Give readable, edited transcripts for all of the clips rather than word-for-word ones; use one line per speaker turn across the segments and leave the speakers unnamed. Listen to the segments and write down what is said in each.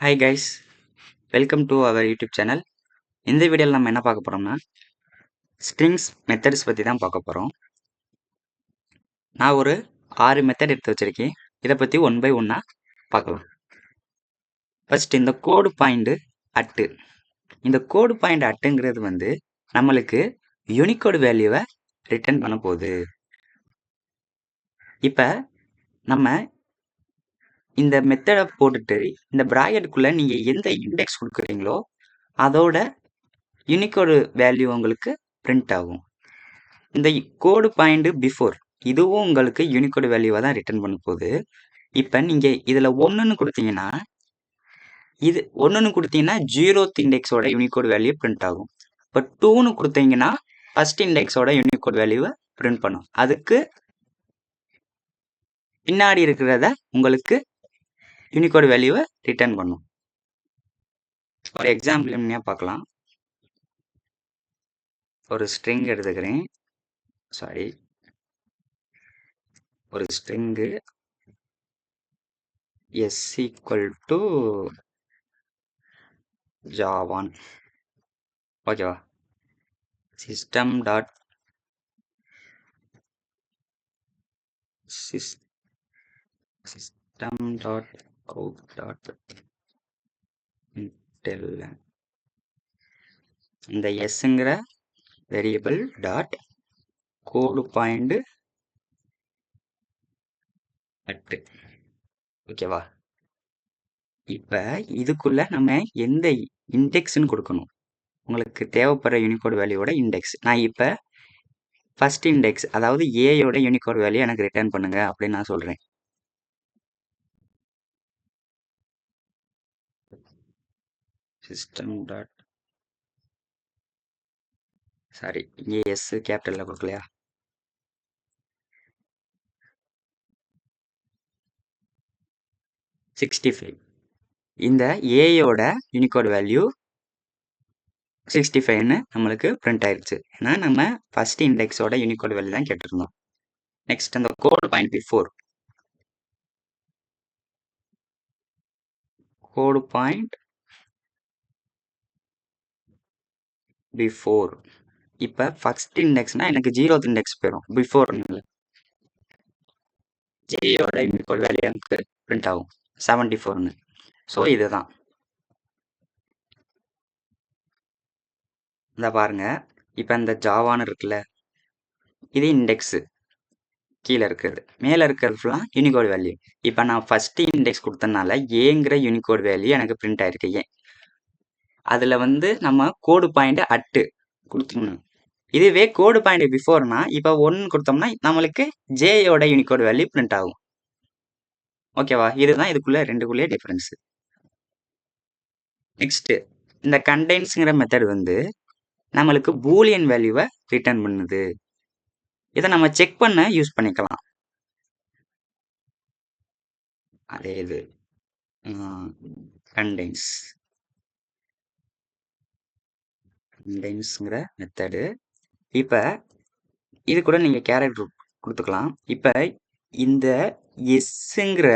Hi guys, welcome to our YouTube channel. இந்த வீடியோவில் நம்ம என்ன பார்க்க போகிறோம்னா ஸ்ட்ரிங்ஸ் மெத்தட்ஸ் பற்றி தான் பார்க்க போகிறோம். நான் ஒரு 6 மெத்தட் எடுத்து வச்சுருக்கேன். இதை பற்றி ஒன் பை ஒன்னாக பார்க்கலாம். ஃபர்ஸ்ட் இந்த கோடு பாயிண்ட் அட்டு. இந்த கோடு பாயிண்ட் அட்டுங்கிறது வந்து நம்மளுக்கு யூனிகோடு வேல்யூவை ரிட்டர்ன் பண்ண போகுது. இப்போ நம்ம இந்த மெத்தடை போட்டுட்டு இந்த ப்ராக்கெட்டுக்குள்ளே நீங்கள் எந்த இண்டெக்ஸ் கொடுக்குறீங்களோ அதோட யூனிகோடு வேல்யூ உங்களுக்கு பிரிண்ட் ஆகும். இந்த கோடு பாயிண்ட் பிஃபோர் இதுவும் உங்களுக்கு யூனிகோடு வேல்யூவை தான் ரிட்டர்ன் பண்ண போகுது. இப்போ நீங்கள் இதில் ஒன்றுன்னு கொடுத்தீங்கன்னா இது ஒன்றுன்னு கொடுத்தீங்கன்னா 0th இண்டெக்ஸோட யூனிகோடு வேல்யூ பிரிண்ட் ஆகும். இப்போ 2ன்னு கொடுத்தீங்கன்னா ஃபர்ஸ்ட் இண்டெக்ஸோட யூனிகோடு வேல்யூவை பிரிண்ட் பண்ணும். அதுக்கு பின்னாடி இருக்கிறத உங்களுக்கு யூனிகோடு வேல்யூவை ரிட்டர்ன் பண்ணும். ஒரு எக்ஸாம்பிள் என்ன பார்க்கலாம். ஒரு ஸ்ட்ரிங் எடுத்துக்கிறேன். ஒரு ஸ்ட்ரிங்கு s equal to ஜாவான், ஓகேவா? சிஸ்டம் டாட் அவுட் டாட் இந்த எஸ்ங்கிற variable dot code point at, ஓகேவா? இப்போ இதுக்குள்ள நம்ம எந்த இண்டெக்ஸ்ன்னு கொடுக்கணும். உங்களுக்கு தேவைப்படுற யூனிகோடு வேல்யூவோட இண்டெக்ஸ். நான் இப்போ ஃபர்ஸ்ட் இண்டெக்ஸ் அதாவது ஏயோட யூனிகோடு வேல்யூ எனக்கு ரிட்டர்ன் பண்ணுங்க அப்படின்னு நான் சொல்கிறேன். சிஸ்டம் டாட் இங்கே எஸ் கேபிட்டலில் கொடுக்கலையா? இந்த ஏயோட யூனிகோடு வேல்யூ 65ன்னு நம்மளுக்கு பிரிண்ட் ஆயிடுச்சு. ஏன்னா நம்ம ஃபர்ஸ்ட் இண்டெக்ஸோட யூனிகோடு வேல்யூ தான் கேட்டிருந்தோம். நெக்ஸ்ட் அந்த கோடு பாயிண்ட் பிஃபோர், கோடு பாயிண்ட் பிஃபோர். இப்போ ஃபர்ஸ்ட் இண்டெக்ஸ்னா எனக்கு 0th இண்டெக்ஸ் போயிடும். பிஃபோர் ஜேயோட யூனிகோடு வேல்யூ எனக்கு பிரிண்ட் ஆகும் 74ன்னு. ஸோ இதுதான் இந்த பாருங்க. இப்போ இந்த ஜாவான்னு இருக்குல்ல, இது இண்டெக்ஸு கீழே இருக்கிறது, மேலே இருக்கிறது ஃபுல்லாக யூனிகோடு வேல்யூ. இப்போ நான் ஃபர்ஸ்ட் இண்டெக்ஸ் கொடுத்தனால ஏங்கிற யூனிகோடு வேல்யூ எனக்கு பிரிண்ட் ஆயிருக்கு. ஏன் அதில் வந்து நம்ம கோடு பாயிண்ட் அட்டு கொடுத்துக்கணும். இதுவே கோடு பாயிண்ட் பிஃபோர்னா இப்போ 1 கொடுத்தோம்னா நம்மளுக்கு ஜேயோட யூனிகோடு வேல்யூ பிரிண்ட் ஆகும். ஓகேவா? இதுதான் இதுக்குள்ள ரெண்டுக்குள்ளே டிஃபரன்ஸ். நெக்ஸ்ட் இந்த கண்டெய்ன்ஸ்ங்கிற மெத்தட் வந்து நம்மளுக்கு பூலியன் வேல்யூவை ரிட்டர்ன் பண்ணுது. இதை நம்ம செக் பண்ண யூஸ் பண்ணிக்கலாம். அதே இது கண்டெய்ன்ஸ்ங்கிற மெத்தடு. இப்போ இது கூட நீங்கள் கேரக்டர் கொடுத்துக்கலாம். இப்போ இந்த எஸ்ங்கிற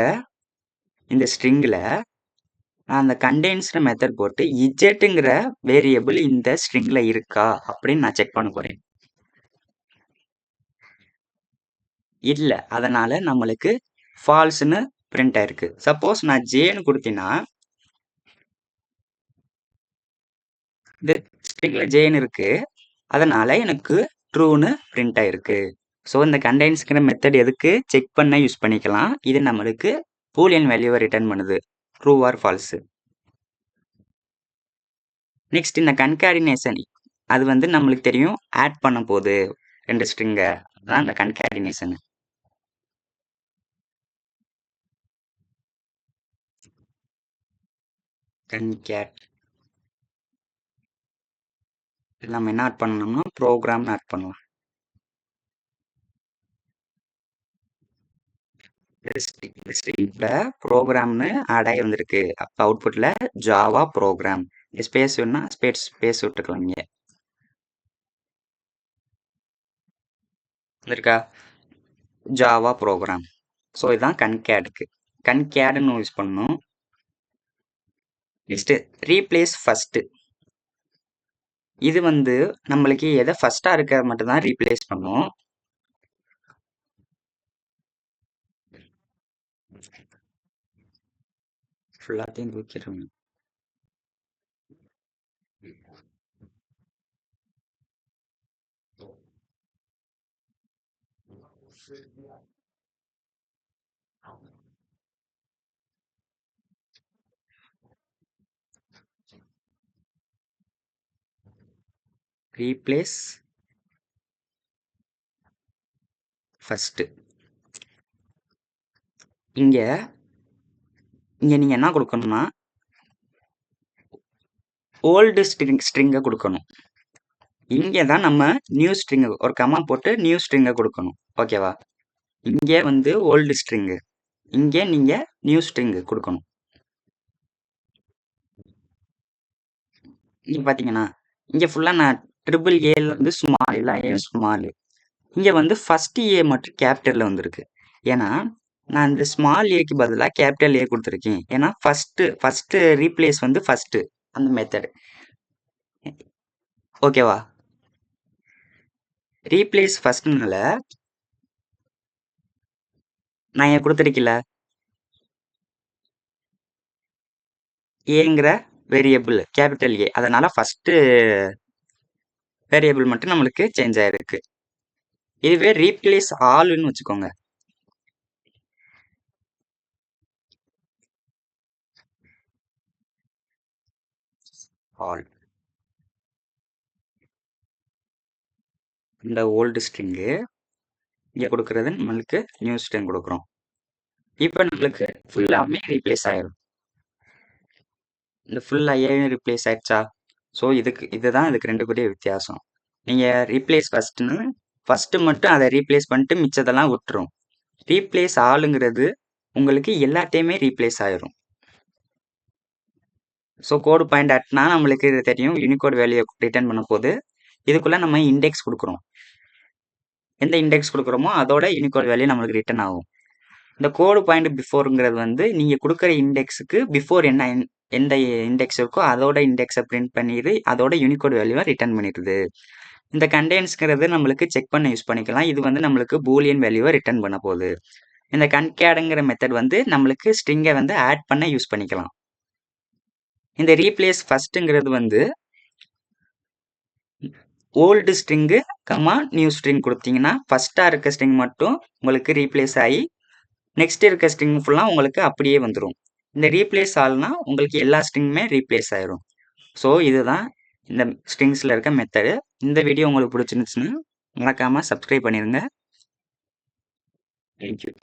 இந்த ஸ்ட்ரிங்கில் நான் அந்த கண்டெய்ன்ஸ்ங்கிற மெத்தட் போட்டு இஜெட்டுங்கிற வேரியபிள் இந்த ஸ்ட்ரிங்கில் இருக்கா அப்படின்னு நான் செக் பண்ண போகிறேன். இல்லை, அதனால் நம்மளுக்கு ஃபால்ஸ்னு பிரிண்ட் ஆயிருக்கு. சப்போஸ் நான் ஜேன்னு கொடுத்தீங்கன்னா இந்த ஸ்ட்ரிங்கில் ஜேன்னு இருக்கு, அதனால் எனக்கு ட்ரூன்னு பிரிண்ட் ஆயிருக்கு. ஸோ இந்த கண்டெய்ன்ஸ்ங்கிற மெத்தட் எதுக்கு செக் பண்ண யூஸ் பண்ணிக்கலாம். இது நம்மளுக்கு பூலியன் வேல்யூவை ரிட்டர்ன் பண்ணுது, ட்ரூ ஆர் ஃபால்ஸு. நெக்ஸ்ட் இந்த கன்கார்டினேஷன், அது வந்து நம்மளுக்கு தெரியும் ஆட் பண்ண போகுது ரெண்டு ஸ்ட்ரிங்கை, அதான் இந்த கன்கார்டினேஷன். நம்ம என்ன ஆட் பண்ணணும்னா ப்ரோக்ராம்னு ஆட் பண்ணலாம். ப்ரோக்ராம்னு ஆட் ஆகி வந்திருக்கு. அப்போ அவுட்புட்டில் ஜாவா ப்ரோக்ராம், ஸ்பேஸ் வேணும்னா ஸ்பேஸ் விட்டுக்கலாம். இங்கே இருக்கா ஜாவா ப்ரோக்ராம். ஸோ இதுதான் கன்கேடுக்கு. கன்கேடுன்னு யூஸ் பண்ணணும். Next replace first. இது வந்து நம்மளுக்கு எதை ஃபர்ஸ்டா இருக்க மட்டும் தான் ரீப்ளேஸ் பண்ணும். ஃபுல்லாத்தையும் தூக்கிடுங்க. Replace first. இங்க நீங்க என்ன கொடுக்கணும்னா ஓல்டு ஸ்ட்ரிங்கை கொடுக்கணும். இங்கே தான் நம்ம நியூ ஸ்ட்ரிங் ஒரு கமா போட்டு நியூ ஸ்ட்ரிங்கை கொடுக்கணும். ஓகேவா? இங்கே வந்து ஓல்டு ஸ்ட்ரிங்கு, இங்கே நீங்க நியூ ஸ்ட்ரிங்கு கொடுக்கணும். இங்க பாத்தீங்கன்னா இங்க ஃபுல்லா நான் ட்ரிபிள் ஏல வந்து ஸ்மால், இல்லை ஏ ஸ்மால். இங்க வந்து ஃபர்ஸ்ட் ஏ மட்டும் கேபிட்டல்ல வந்திருக்கு. ஏன்னா நான் இந்த ஸ்மால் ஏக்கு பதிலாக கேபிட்டல் ஏ கொடுத்துருக்கேன். ஏன்னா ஃபர்ஸ்ட் ரீப்ளேஸ் வந்து ஃபர்ஸ்ட் அந்த மெத்தட். ஓகேவா? ரீப்ளேஸ் ஃபர்ஸ்ட்னால நான் ஏன் கொடுத்துருக்கல ஏங்கிற வேரியபிள் கேபிட்டல் ஏ, அதனால ஃபர்ஸ்ட் வேரியபிள் மட்டும் நம்மளுக்கு சேஞ்ச் ஆயிருக்கு. இதுவே ரீப்ளேஸ் ஆல்னு வச்சுக்கோங்க. ஆல் இந்த ஓல்டு ஸ்ட்ரிங்கு இங்கே கொடுக்கறது நம்மளுக்கு நியூ ஸ்ட்ரிங் கொடுக்குறோம். இப்போ நம்மளுக்கு ஃபுல்லாமே ரீப்ளேஸ் ஆயிடும். இந்த ஃபுல் ஐஏயும் ரீப்ளேஸ் ஆயிடுச்சா? ஸோ இதுதான் இதுக்கு ரெண்டு கூடிய வித்தியாசம். நீங்கள் ரீப்ளேஸ் ஃபர்ஸ்ட் மட்டும் அதை ரீப்ளேஸ் பண்ணிட்டு மிச்சதெல்லாம் விட்டுரும். ரீப்ளேஸ் ஆளுங்கிறது உங்களுக்கு எல்லாத்தையுமே ரீப்ளேஸ் ஆயிரும். ஸோ கோடு பாயிண்ட் அட்னா நம்மளுக்கு இது தெரியும், யூனிகோட் வேல்யூ ரிட்டர்ன் பண்ண போது இதுக்குள்ள நம்ம இண்டெக்ஸ் கொடுக்குறோம். எந்த இண்டெக்ஸ் கொடுக்குறோமோ அதோட யூனிகோட் வேல்யூ நம்மளுக்கு ரிட்டர்ன் ஆகும். இந்த கோடு பாயிண்ட் பிஃபோருங்கிறது வந்து நீங்கள் கொடுக்குற இண்டெக்ஸுக்கு பிஃபோர் எந்த இண்டெக்ஸ் இருக்கோ அதோட இண்டெக்ஸை பிரிண்ட் பண்ணிடு, அதோட யூனிகோட் வேல்யூவை ரிட்டர்ன் பண்ணிடுது. இந்த கண்டெய்ன்ஸ்ங்கிறது நம்மளுக்கு செக் பண்ண யூஸ் பண்ணிக்கலாம். இது வந்து நம்மளுக்கு பூலியன் வேல்யூவை ரிட்டர்ன் பண்ண போகுது. இந்த கன்கேடுங்கிற மெத்தட் வந்து நம்மளுக்கு ஸ்ட்ரிங்கை வந்து ஆட் பண்ண யூஸ் பண்ணிக்கலாம். இந்த ரீப்ளேஸ் ஃபர்ஸ்ட்ங்கிறது வந்து old string comma new string கொடுத்தீங்கன்னா ஃபர்ஸ்ட்டாக இருக்க ஸ்ட்ரிங் மட்டும் உங்களுக்கு ரீப்ளேஸ் ஆகி நெக்ஸ்ட் இருக்க ஸ்ட்ரிங் ஃபுல்லாக உங்களுக்கு அப்படியே வந்துடும். இந்த ரீப்ளேஸ் ஆல்னா உங்களுக்கு எல்லா ஸ்ட்ரிங்குமே ரீப்ளேஸ் ஆயிரும். ஸோ இதுதான் இந்த ஸ்ட்ரிங்ஸில் இருக்க மெத்தடு. இந்த வீடியோ உங்களுக்கு பிடிச்சிருந்துச்சுன்னா மறக்காமல் சப்ஸ்கிரைப் பண்ணிடுங்க. தேங்க்யூ.